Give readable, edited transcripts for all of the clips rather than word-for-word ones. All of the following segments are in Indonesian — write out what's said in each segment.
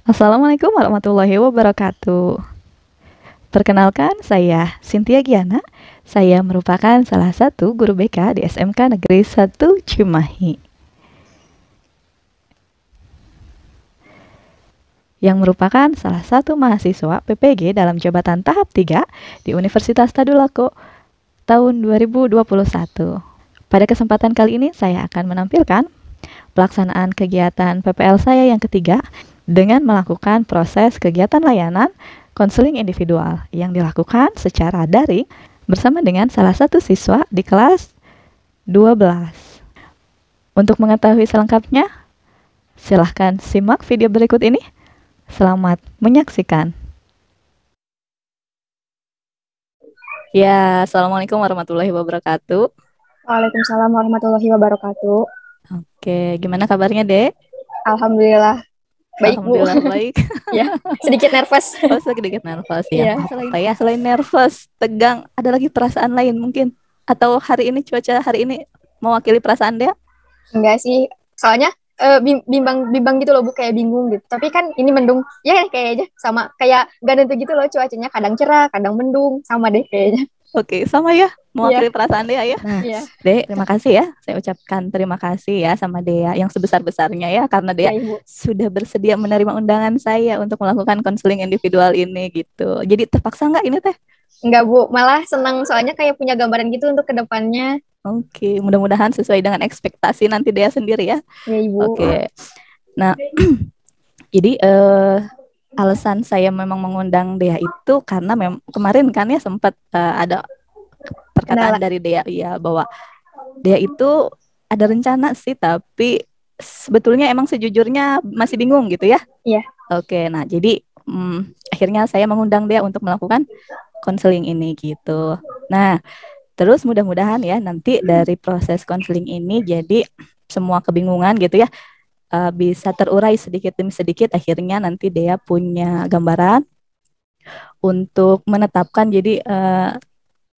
Assalamualaikum warahmatullahi wabarakatuh. Perkenalkan, saya Cynthia Giana. Saya merupakan salah satu guru BK di SMK Negeri 1 Cimahi, yang merupakan salah satu mahasiswa PPG dalam jabatan tahap 3 di Universitas Tadulako tahun 2021. Pada kesempatan kali ini saya akan menampilkan pelaksanaan kegiatan PPL saya yang ketiga dengan melakukan proses kegiatan layanan konseling individual yang dilakukan secara daring bersama dengan salah satu siswa di kelas 12. Untuk mengetahui selengkapnya, silahkan simak video berikut ini. Selamat menyaksikan. Ya, Assalamualaikum warahmatullahi wabarakatuh. Waalaikumsalam warahmatullahi wabarakatuh. Oke, gimana kabarnya, Dek? Alhamdulillah baik, Bu. Alhamdulillah baik. Ya, sedikit nervous. Oh, sedikit nervous ya. Iya. Selain nervous, tegang, ada lagi perasaan lain mungkin? Atau hari ini cuaca hari ini mewakili perasaan dia? Enggak sih, soalnya bimbang gitu loh, Bu, kayak bingung gitu. Tapi kan ini mendung. Ya kayaknya sama kayak gak nentu gitu loh cuacanya, kadang cerah, kadang mendung, sama deh kayaknya. Oke, sama ya, Iya. mewakili perasaan Dea ya. Nah, Iya. Dek, terima kasih ya. Saya ucapkan terima kasih ya sama Dea yang sebesar-besarnya ya, karena Dea Ya, Ibu. sudah bersedia menerima undangan saya untuk melakukan konseling individual ini gitu. Jadi terpaksa nggak ini teh? Enggak, Bu, malah senang soalnya kayak punya gambaran gitu untuk kedepannya. Oke, mudah-mudahan sesuai dengan ekspektasi nanti Dea sendiri ya. Ya, Ibu. Oke, nah jadi alasan saya memang mengundang Dea itu karena kemarin kan ya sempat ada perkataan Kendala. dari Dea ya bahwa Dea itu ada rencana sih, tapi sebetulnya emang sejujurnya masih bingung gitu ya. Iya. Oke, nah jadi akhirnya saya mengundang Dea untuk melakukan konseling ini gitu. Nah, terus mudah-mudahan ya nanti dari proses konseling ini jadi semua kebingungan gitu ya bisa terurai sedikit demi sedikit. Akhirnya nanti Dea punya gambaran untuk menetapkan jadi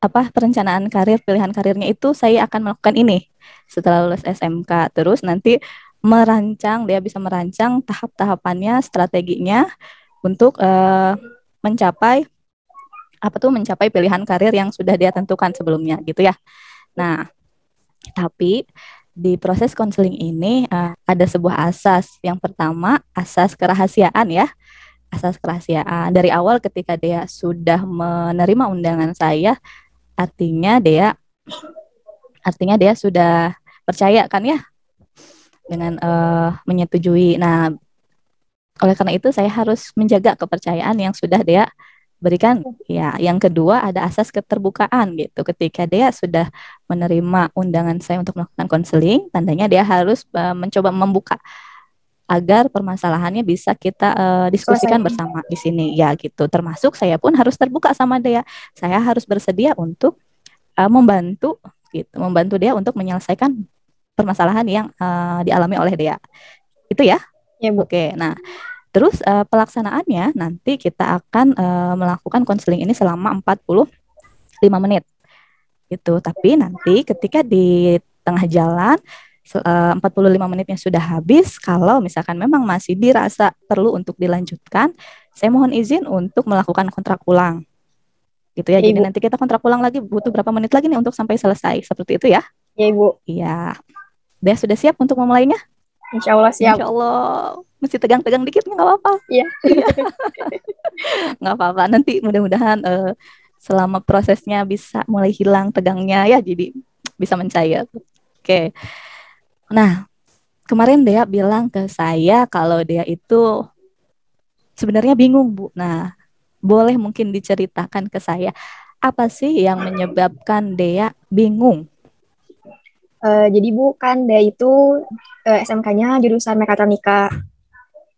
perencanaan karir, pilihan karirnya itu saya akan melakukan ini setelah lulus SMK. Terus nanti dia bisa merancang tahap-tahapannya, strateginya untuk mencapai mencapai pilihan karir yang sudah dia tentukan sebelumnya gitu ya. Nah, tapi di proses konseling ini ada sebuah asas. Yang pertama, asas kerahasiaan ya. Asas kerahasiaan. Dari awal ketika dia sudah menerima undangan saya, artinya dia sudah percaya kan ya dengan menyetujui. Nah, oleh karena itu saya harus menjaga kepercayaan yang sudah dia berikan. Ya, yang kedua ada asas keterbukaan gitu. Ketika dia sudah menerima undangan saya untuk melakukan konseling, tandanya dia harus mencoba membuka agar permasalahannya bisa kita diskusikan Selesai. bersama di sini ya gitu. Termasuk saya pun harus terbuka sama dia. Saya harus bersedia untuk membantu dia untuk menyelesaikan permasalahan yang dialami oleh dia. Itu ya. Ya, Bu. Oke. Nah, terus pelaksanaannya nanti kita akan melakukan konseling ini selama 45 menit. Gitu. Tapi nanti ketika di tengah jalan 45 menitnya sudah habis, kalau misalkan memang masih dirasa perlu untuk dilanjutkan, saya mohon izin untuk melakukan kontrak ulang. Gitu ya. Ya, Jadi Ibu. nanti kita kontrak ulang lagi butuh berapa menit lagi nih untuk sampai selesai. Seperti itu ya. Ya, Ibu. Iya. Dia sudah siap untuk memulainya? Insya Allah siap. Insya Allah. Mesti tegang-tegang dikit nggak apa-apa. Iya. Nggak apa-apa. Nanti mudah-mudahan selama prosesnya bisa mulai hilang tegangnya ya. Jadi bisa mencair. Oke. Nah, kemarin Dea bilang ke saya kalau dia itu sebenarnya bingung, Bu. Nah, boleh mungkin diceritakan ke saya apa sih yang menyebabkan Dea bingung? Jadi, Bu, kan dia itu SMK-nya jurusan mekatronika.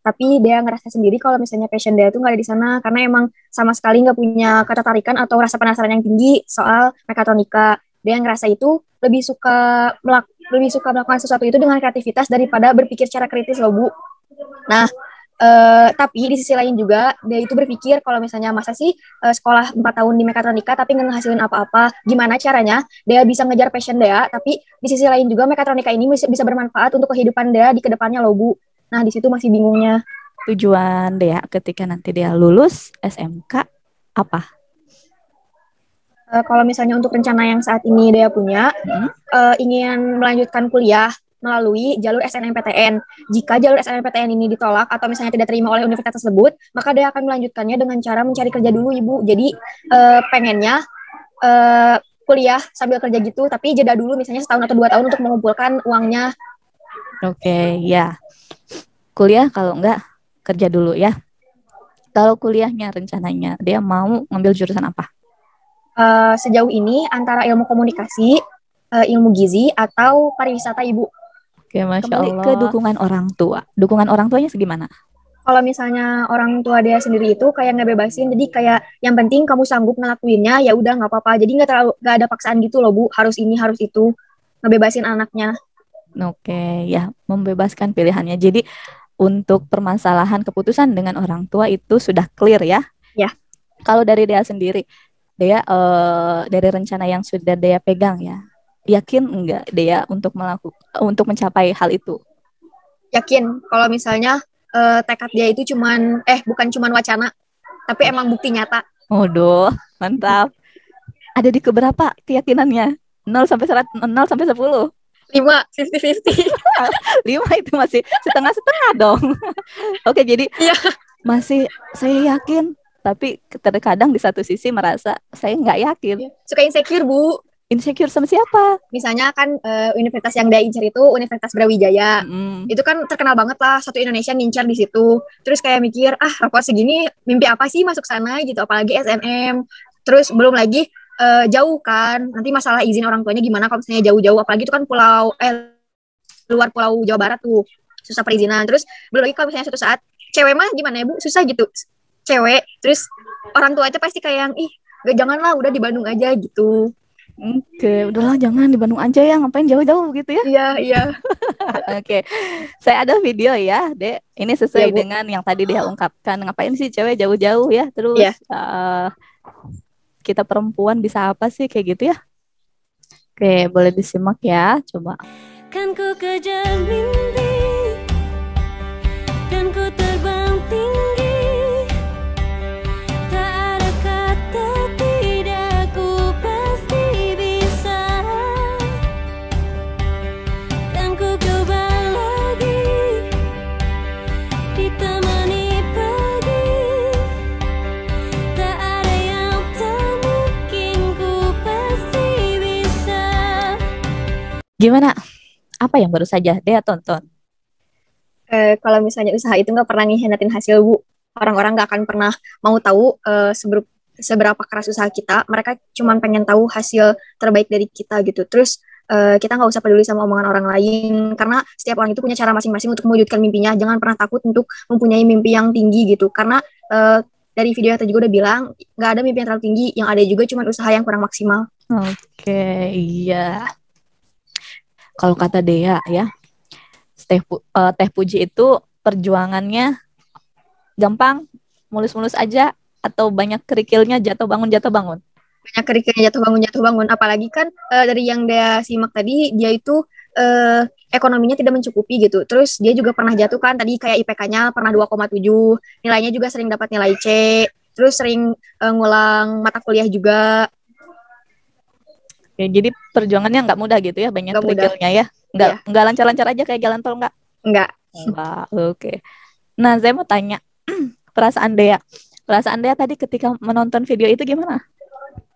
Tapi dia ngerasa sendiri kalau misalnya passion dia tuh nggak ada di sana karena emang sama sekali nggak punya ketertarikan atau rasa penasaran yang tinggi soal mekatronika. Dia ngerasa itu lebih suka melakukan sesuatu itu dengan kreativitas daripada berpikir secara kritis loh, Bu. Nah, tapi di sisi lain juga dia itu berpikir kalau misalnya masa sih sekolah 4 tahun di mekatronika tapi nggak ngehasilin apa-apa, gimana caranya dia bisa ngejar passion dia, tapi di sisi lain juga mekatronika ini bisa bermanfaat untuk kehidupan dia di kedepannya loh, Bu. Nah, di situ masih bingungnya. tujuan Dea ketika nanti dia lulus SMK apa? Kalau misalnya untuk rencana yang saat ini dia punya, ingin melanjutkan kuliah melalui jalur SNMPTN. Jika jalur SNMPTN ini ditolak atau misalnya tidak terima oleh universitas tersebut, maka dia akan melanjutkannya dengan cara mencari kerja dulu, Ibu. Jadi pengennya kuliah sambil kerja gitu, tapi jeda dulu misalnya setahun atau 2 tahun untuk mengumpulkan uangnya. Oke, ya. Kuliah kalau enggak kerja dulu ya. Kalau kuliahnya rencananya dia mau ngambil jurusan apa? Sejauh ini antara ilmu komunikasi, ilmu gizi, atau pariwisata, Ibu. Oke, Masya Kembali Allah. ke Dukungan orang tua. Dukungan orang tuanya segimana? kalau misalnya orang tua dia sendiri itu kayak ngebebasin, jadi kayak yang penting kamu sanggup ngelakuinnya, ya udah nggak apa-apa. Jadi nggak ada paksaan gitu loh, Bu. Harus ini harus itu, ngebebasin anaknya. Oke, ya membebaskan pilihannya. Jadi untuk permasalahan keputusan dengan orang tua itu sudah clear ya. Ya. Kalau dari Dea sendiri, Dea dari rencana yang sudah Dea pegang ya, yakin enggak Dea untuk mencapai hal itu? Yakin kalau misalnya tekad dia itu bukan cuman wacana, tapi emang bukti nyata. Waduh, mantap. Ada di keberapa keyakinannya? 0 sampai 10. 5, 50-50. 5 itu masih setengah-setengah dong. Oke, jadi Iya. masih saya yakin, tapi terkadang di satu sisi merasa saya nggak yakin. Suka insecure, Bu. Insecure sama siapa? Misalnya kan universitas yang dia incar itu Universitas Brawijaya. Itu kan terkenal banget lah, satu Indonesia ngincar di situ. Terus kayak mikir, rapor segini mimpi apa sih masuk sana gitu, apalagi SNM. Terus belum lagi jauh kan, nanti masalah izin orang tuanya gimana kalau misalnya jauh-jauh, apalagi itu kan luar pulau Jawa Barat tuh, susah perizinan. Terus belum lagi kalau misalnya suatu saat cewek mah gimana ya, Bu, susah gitu. Cewek, terus orang tua itu pasti kayak yang, janganlah udah di Bandung aja gitu. Oke, udahlah jangan di Bandung aja ya, ngapain jauh-jauh gitu ya. Iya, iya. Oke, saya ada video ya, Dek. Ini sesuai Ya, Bu. dengan yang tadi dia ungkapkan. Ngapain sih cewek jauh-jauh ya? Terus Iya. Kita perempuan bisa apa sih kayak gitu ya? Oke, boleh disimak ya, coba. Kan ku kejar mimpi, kan ku terbang tinggi, tak ada kata tidak, ku pasti bisa. Kan ku coba lagi, ditemani pagi, tak ada yang tak mungkin, ku pasti bisa. Gimana? Apa yang baru saja Dea tonton? Kalau misalnya usaha itu nggak pernah ngehianatin hasil, Bu. Orang-orang nggak akan pernah mau tahu seberapa keras usaha kita. Mereka cuma pengen tahu hasil terbaik dari kita gitu. Terus kita nggak usah peduli sama omongan orang lain, karena setiap orang itu punya cara masing-masing untuk mewujudkan mimpinya. Jangan pernah takut untuk mempunyai mimpi yang tinggi gitu. Karena dari video yang tadi juga udah bilang, nggak ada mimpi yang terlalu tinggi. Yang ada juga cuma usaha yang kurang maksimal. Oke, iya. Kalau kata Dea ya, Teh Puji itu perjuangannya gampang, mulus-mulus aja, atau banyak kerikilnya jatuh bangun. Banyak kerikilnya jatuh bangun. Apalagi kan dari yang dia simak tadi, dia itu ekonominya tidak mencukupi gitu. Terus dia juga pernah jatuh kan, tadi kayak IPK-nya pernah 2,7, nilainya juga sering dapat nilai C, terus sering ngulang mata kuliah juga. Oke, jadi perjuangannya nggak mudah gitu ya, banyak Nggak mudah. kerikilnya ya. Nggak lancar-lancar aja kayak jalan tol nggak? Enggak. Oke. Nah, saya mau tanya, perasaan Dea tadi ketika menonton video itu gimana?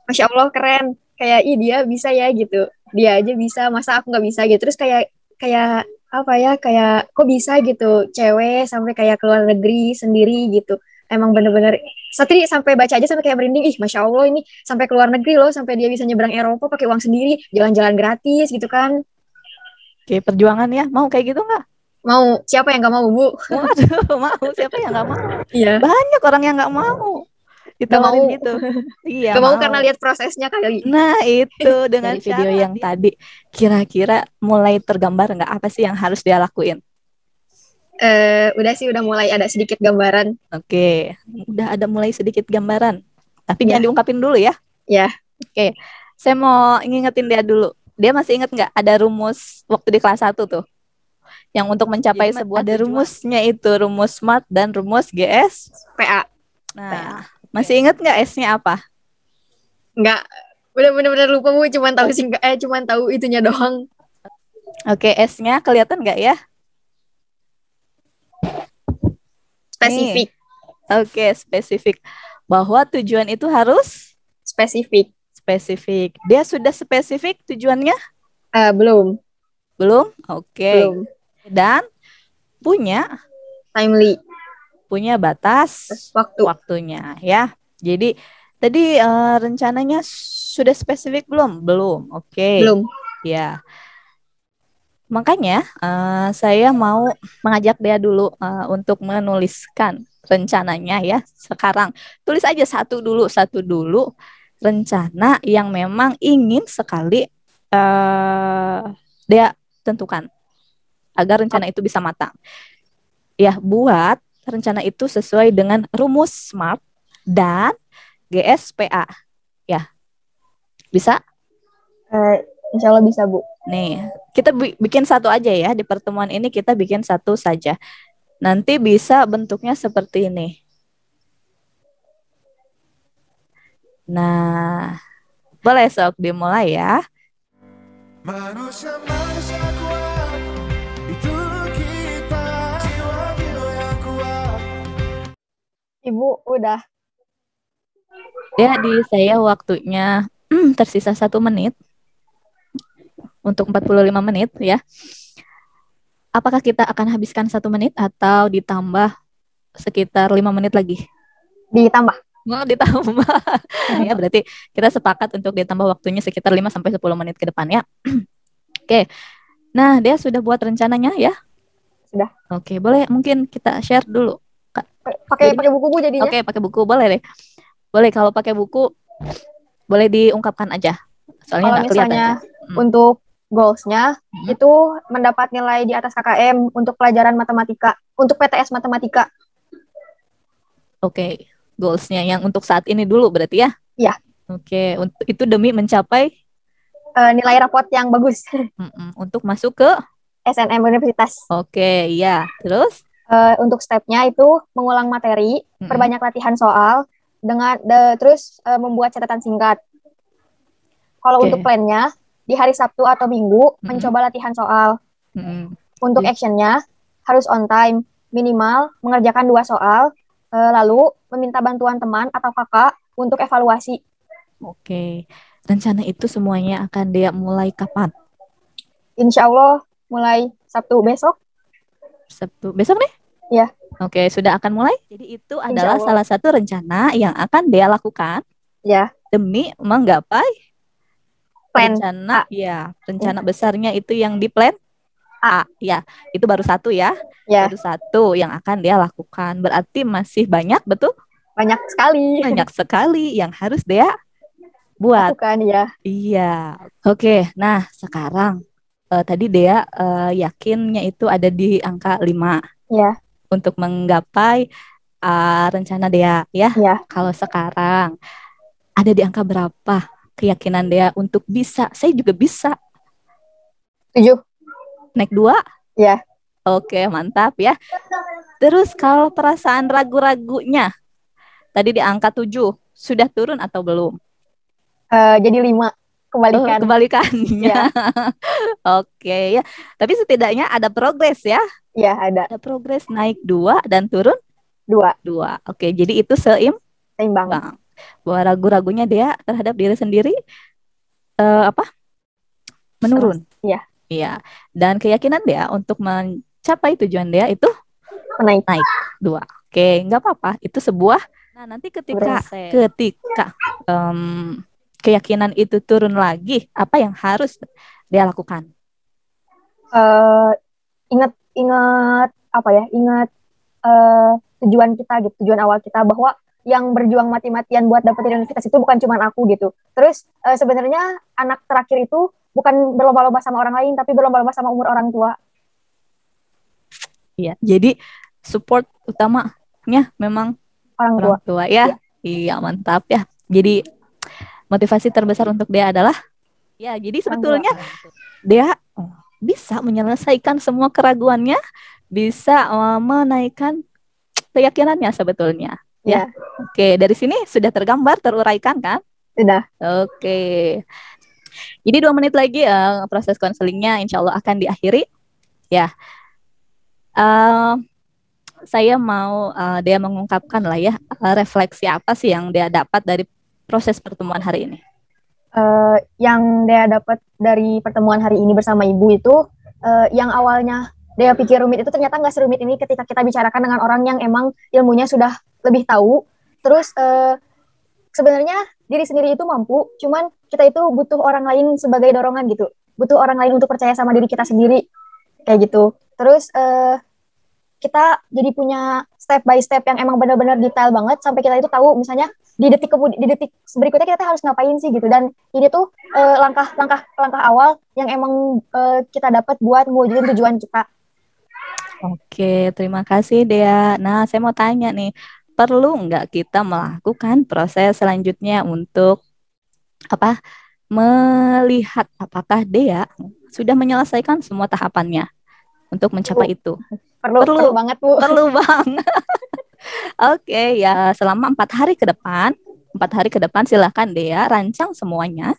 Masya Allah, keren. Kayak, dia bisa ya gitu. Dia aja bisa, masa aku nggak bisa gitu. Terus kayak apa ya, kayak kok bisa gitu, cewek sampai kayak keluar negeri sendiri gitu. Emang bener-bener, sampai baca aja sampai kayak merinding, Masya Allah ini sampai keluar negeri loh, sampai dia bisa nyebrang Eropa pakai uang sendiri, jalan-jalan gratis gitu kan. Oke, perjuangan ya, mau kayak gitu nggak? Mau, siapa yang nggak mau, Bu? Waduh, mau, siapa yang nggak mau? Iya. Banyak orang yang nggak mau ditawarin gitu. Iya, Gak mau karena lihat prosesnya kali. Nah, itu dengan video yang tadi, kira-kira mulai tergambar nggak apa sih yang harus dia lakuin? Udah mulai ada sedikit gambaran. Oke, udah ada mulai sedikit gambaran. Tapi jangan diungkapin dulu ya. Ya. Oke, saya mau ngingetin dia dulu. Dia masih inget nggak ada rumus waktu di kelas 1 tuh? Yang untuk mencapai sebuah ada rumusnya itu, rumus SMART dan rumus GS. PA. Nah, masih ingat nggak S-nya apa? Enggak, udah bener-bener lupa Bu, cuman tahu cuman tahu itunya doang. Oke, S-nya kelihatan nggak ya? Spesifik. Oke, spesifik. Bahwa tujuan itu harus Spesifik. spesifik. Dia sudah spesifik tujuannya? Belum. Belum? Oke. Belum. Dan punya batas waktunya ya. Jadi tadi rencananya sudah spesifik belum? Belum. Oke. Belum. Ya. Makanya saya mau mengajak dia dulu untuk menuliskan rencananya ya. Sekarang tulis aja satu dulu rencana yang memang ingin sekali dia tentukan agar rencana itu bisa matang. Ya, buat rencana itu sesuai dengan rumus SMART dan GSPA. Ya, bisa? Insya Allah bisa, Bu. Nih, kita bikin satu aja ya. Di pertemuan ini kita bikin satu saja. Nanti bisa bentuknya seperti ini. Nah, boleh sok dimulai ya. Manusia kuat, itu kita, jiwa yang kuat. Ibu, udah. Ya, di saya waktunya tersisa 1 menit. Untuk 45 menit ya. Apakah kita akan habiskan 1 menit atau ditambah sekitar 5 menit lagi? Ditambah. Ditambah. Ya, berarti kita sepakat untuk ditambah waktunya sekitar 5-10 menit ke depan ya. Oke. Nah, dia sudah buat rencananya ya? Sudah. Oke, boleh mungkin kita share dulu. Pakai buku Bu jadinya? Oke, pakai buku boleh deh. Boleh, kalau pakai buku boleh diungkapkan aja. Soalnya nggak kelihatan. Misalnya untuk goals-nya itu mendapat nilai di atas KKM untuk pelajaran matematika, untuk PTS matematika. Oke, goals-nya yang untuk saat ini dulu berarti ya? Iya. Oke, itu demi mencapai nilai raport yang bagus. Untuk masuk ke SNM Universitas. Oke, iya. Terus? Untuk step-nya itu mengulang materi, perbanyak latihan soal, terus membuat catatan singkat. Kalau untuk plan-nya, di hari Sabtu atau Minggu mencoba latihan soal. Untuk action-nya harus on time, minimal mengerjakan 2 soal, lalu meminta bantuan teman atau kakak untuk evaluasi. Oke, rencana itu semuanya akan dia mulai kapan? Insya Allah mulai Sabtu besok. Sabtu besok nih? Ya. Oke, sudah akan mulai. Jadi itu adalah salah satu rencana yang akan dia lakukan. Ya. Demi menggapai plan rencana, rencana besarnya itu yang di plan A, ya, itu baru 1 ya, baru 1 yang akan dia lakukan. Berarti masih banyak, betul? Banyak sekali yang harus dia buat. Lakukan, ya. Iya. Oke, nah sekarang tadi dia yakinnya itu ada di angka 5. Ya. Untuk menggapai rencana dia, ya. Kalau sekarang ada di angka berapa? Keyakinan dia untuk bisa, saya juga bisa. 7. Naik 2? Ya. Oke, mantap ya. Terus kalau perasaan ragu-ragunya, tadi di angka 7, sudah turun atau belum? Jadi 5, kebalikan. Kebalikannya. Ya. Oke ya, tapi setidaknya ada progres ya? Ya, ada. Ada progres, naik 2 dan turun? 2. Oke, jadi itu seimbang. Bahwa ragu-ragunya dia terhadap diri sendiri menurun. Iya. Dan keyakinan dia untuk mencapai tujuan dia itu naik 2. Oke, nggak apa-apa. Itu sebuah. Nah, nanti ketika keyakinan itu turun lagi, apa yang harus dia lakukan? Ingat apa ya? Ingat tujuan kita gitu, tujuan awal kita, bahwa yang berjuang mati-matian buat dapetin universitas itu bukan cuma aku gitu. Terus sebenarnya anak terakhir itu bukan berlomba-lomba sama orang lain, tapi berlomba-lomba sama umur orang tua. Iya, jadi support utamanya memang orang tua ya. Iya, mantap ya. Jadi motivasi terbesar untuk dia adalah, ya, jadi sebetulnya dia bisa menyelesaikan semua keraguannya, bisa menaikkan keyakinannya sebetulnya. Ya, Ya, oke. Dari sini sudah tergambar, teruraikan kan? sudah. Oke. Jadi 2 menit lagi proses konselingnya insya Allah akan diakhiri. Ya, eh, saya mau dia mengungkapkan lah ya refleksi apa sih yang dia dapat dari proses pertemuan hari ini. Yang dia dapat dari pertemuan hari ini bersama Ibu itu, yang awalnya dia pikir rumit itu ternyata nggak serumit ini ketika kita bicarakan dengan orang yang emang ilmunya sudah lebih tahu. Terus sebenarnya diri sendiri itu mampu, cuman kita itu butuh orang lain sebagai dorongan gitu. Butuh orang lain untuk percaya sama diri kita sendiri, kayak gitu. Terus kita jadi punya step by step yang emang benar-benar detail banget sampai kita itu tahu misalnya di detik berikutnya kita harus ngapain sih gitu. Dan ini tuh langkah awal yang emang kita dapat buat mewujudin tujuan kita. Oke, terima kasih Dea. Nah, saya mau tanya nih, perlu nggak kita melakukan proses selanjutnya untuk apa? Melihat apakah Dea sudah menyelesaikan semua tahapannya untuk mencapai itu. Perlu banget Bu. Perlu banget. Oke, ya selama 4 hari ke depan silahkan Dea rancang semuanya.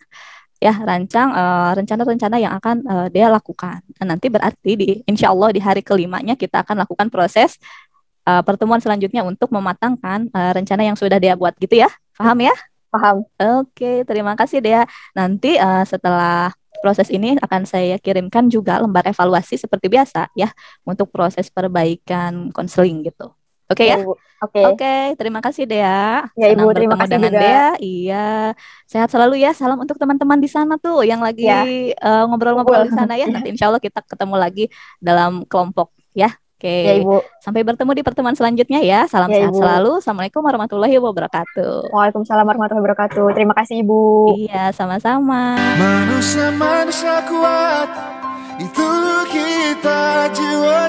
Ya, rancang rencana-rencana yang akan dia lakukan. Dan nanti berarti insya Allah di hari kelimanya kita akan lakukan proses pertemuan selanjutnya untuk mematangkan rencana yang sudah dia buat gitu ya. Paham ya? Paham. Oke, terima kasih Dea. Nanti setelah proses ini akan saya kirimkan juga lembar evaluasi seperti biasa ya untuk proses perbaikan konseling gitu. Oke ya? Ibu. Oke. Oke, terima kasih Dea. Ya Ibu, Senang terima bertemu kasih dengan juga. Dea. Iya, sehat selalu ya. Salam untuk teman-teman di sana tuh yang lagi Ya. ngobrol-ngobrol di Kumpul. sana ya. Nanti insya Allah kita ketemu lagi dalam kelompok ya. Oke, Ya Ibu. sampai bertemu di pertemuan selanjutnya ya. Salam Ya, sehat Ibu. selalu. Assalamualaikum warahmatullahi wabarakatuh. Waalaikumsalam warahmatullahi wabarakatuh. Terima kasih Ibu. Iya, sama-sama. Manusia-manusia kuat, itu kita jiwa